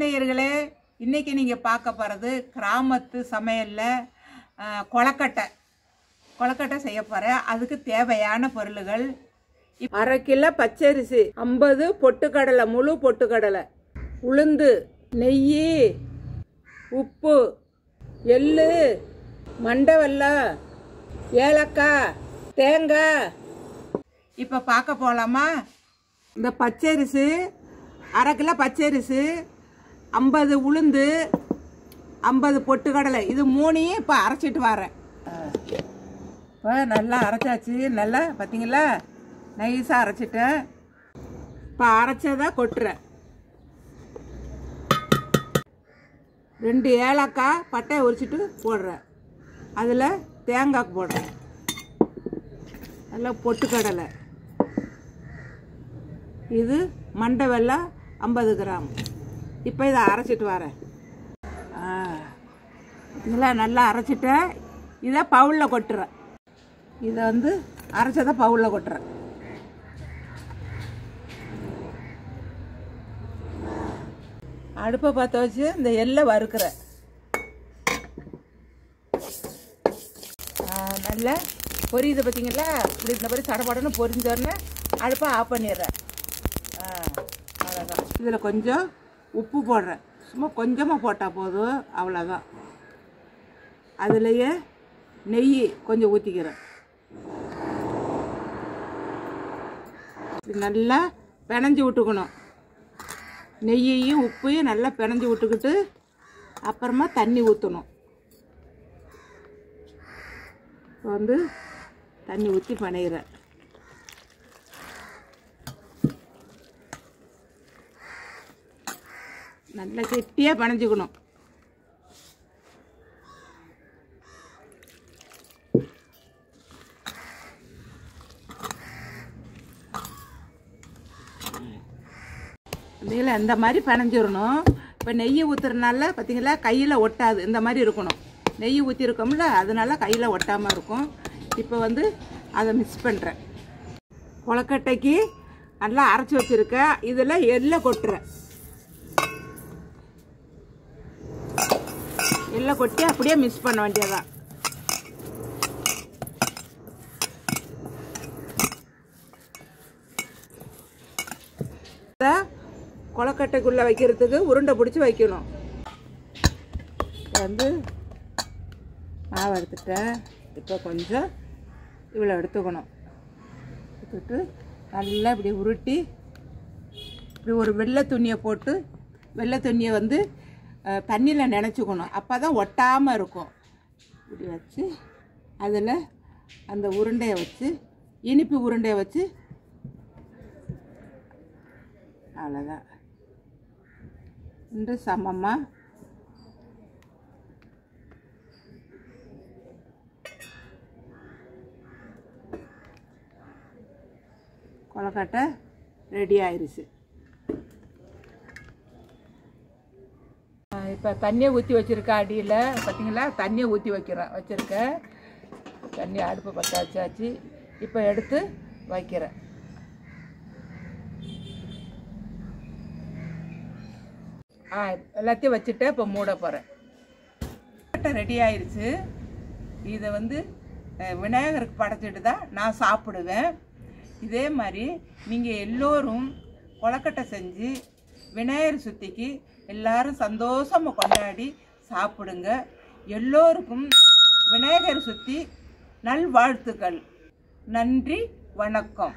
நேயர்களே, இன்னைக்கு நீங்கள் பார்க்க போகிறது கிராமத்து சமையலில் கொழக்கட்டை செய்ய போகிறேன். அதுக்கு தேவையான பொருள்கள்: 1/2 கிலோ பச்சரிசி, 50 பொட்டுக்கடலை, முழு பொட்டுக்கடலை, உளுந்து, நெய், உப்பு, எள்ளு, மண்டவெல்லம், ஏலக்காய், தேங்காய். இப்போ பார்க்க போகலாமா? இந்த பச்சரிசி 1/2 கிலோ பச்சரிசி, 50 உளுந்து, 50 பொட்டுக்கடலை, இது மூணையும் இப்போ அரைச்சிட்டு வரேன். இப்போ நல்லா அரைச்சாச்சு. நல்லா பார்த்தீங்களா, நைஸாக அரைச்சிட்டேன். இப்போ அரைச்சதை கொட்டுறேன். 2 ஏலக்காய் பட்டையை உரிச்சிட்டு போடுறேன். அதில் தேங்காய் போடுறேன். நல்லா பொட்டுக்கடலை, இது மண்டை வெல்லம் 50 கிராம். இப்போ இதை அரைச்சிட்டு வரேன். இதெல்லாம் நல்லா அரைச்சிட்டேன். இதை பவுலில் கொட்டுறேன். இதை அரைச்சதை பவுலில் கொட்டுறேன். அடுப்பை பற்ற வச்சு இந்த எள்ளை வறுக்கிறேன். நல்லா பொரியுது பார்த்தீங்களா? இப்படி இந்த மாதிரி சடப்படன்னு பொரிஞ்சோடனே அடுப்பை ஆஃப் பண்ணிடுறேன். அவ்வளோதான். இதில் கொஞ்சம் உப்பு போடுறேன். சும்மா கொஞ்சமாக போட்டால் போதும், அவ்வளோதான். அதுலேயே நெய் கொஞ்சம் ஊற்றிக்கிறேன். நல்லா பிணைஞ்சி விட்டுக்கணும். நெய்யையும் உப்பையும் நல்லா பிணைஞ்சி விட்டுக்கிட்டு அப்புறமா தண்ணி ஊற்றணும். இப்போ தண்ணி ஊற்றி பிணைகிறேன். நல்லா கெட்டியாக பிணைஞ்சிக்கணும். இதில் இந்த மாதிரி பிணைஞ்சிடணும். இப்போ நெய் ஊற்றுறதுனால பார்த்தீங்களா, கையில் ஒட்டாது. இந்த மாதிரி இருக்கணும். நெய் ஊற்றிருக்கோம்ல, அதனால கையில் ஒட்டாமல் இருக்கும். இப்போ அதை மிக்ஸ் பண்ணுறேன். கொழக்கட்டைக்கு நல்லா அரைச்சி வச்சுருக்கேன். இதில் எள்ளை கொட்டுறேன். எள்ளை கொட்டி அப்படியே மிக்ஸ் பண்ண வேண்டியதான். கொழக்கட்டைக்குள்ளே வைக்கிறதுக்கு உருண்டை பிடிச்சி வைக்கணும். மாவு எடுத்துட்டேன். இப்போ கொஞ்சம் இவ்வளோ எடுத்துக்கணும். எடுத்துட்டு நல்லா இப்படி உருட்டி இப்படி ஒரு வெள்ளை துணியை போட்டு, வெள்ளை துணியை தண்ணியில் நனைச்சிக்கணும். அப்போ தான் ஒட்டாமல் இருக்கும். இப்படி வச்சு அதில் அந்த உருண்டையை வச்சு, இனிப்பு உருண்டையை வச்சு, அவ்வளோதான். இன்று சமமாக கொழக்கட்டை ரெடி ஆயிடுச்சு. இப்போ தண்ணியை ஊற்றி வச்சுருக்கேன். அடியில் பார்த்தீங்களா, தண்ணியை ஊற்றி வச்சுருக்கேன். தண்ணி அடுப்பை பற்ற வச்சாச்சு. இப்போ எடுத்து வைக்கிறேன். எல்லாத்தையும் வச்சுட்டு இப்போ மூட போகிறேன். கொழக்கட்டை ரெடி ஆயிடுச்சு. இதை விநாயகருக்கு படைச்சிட்டு தான் நான் சாப்பிடுவேன். இதே மாதிரி நீங்கள் எல்லோரும் கொழக்கட்டை செஞ்சு விநாயகர் சதுர்த்திக்கு எல்லாரும் சந்தோஷமாக கொண்டாடி சாப்பிடுங்க. எல்லோருக்கும் விநாயகர் சதுர்த்தி நல்வாழ்த்துக்கள். நன்றி, வணக்கம்.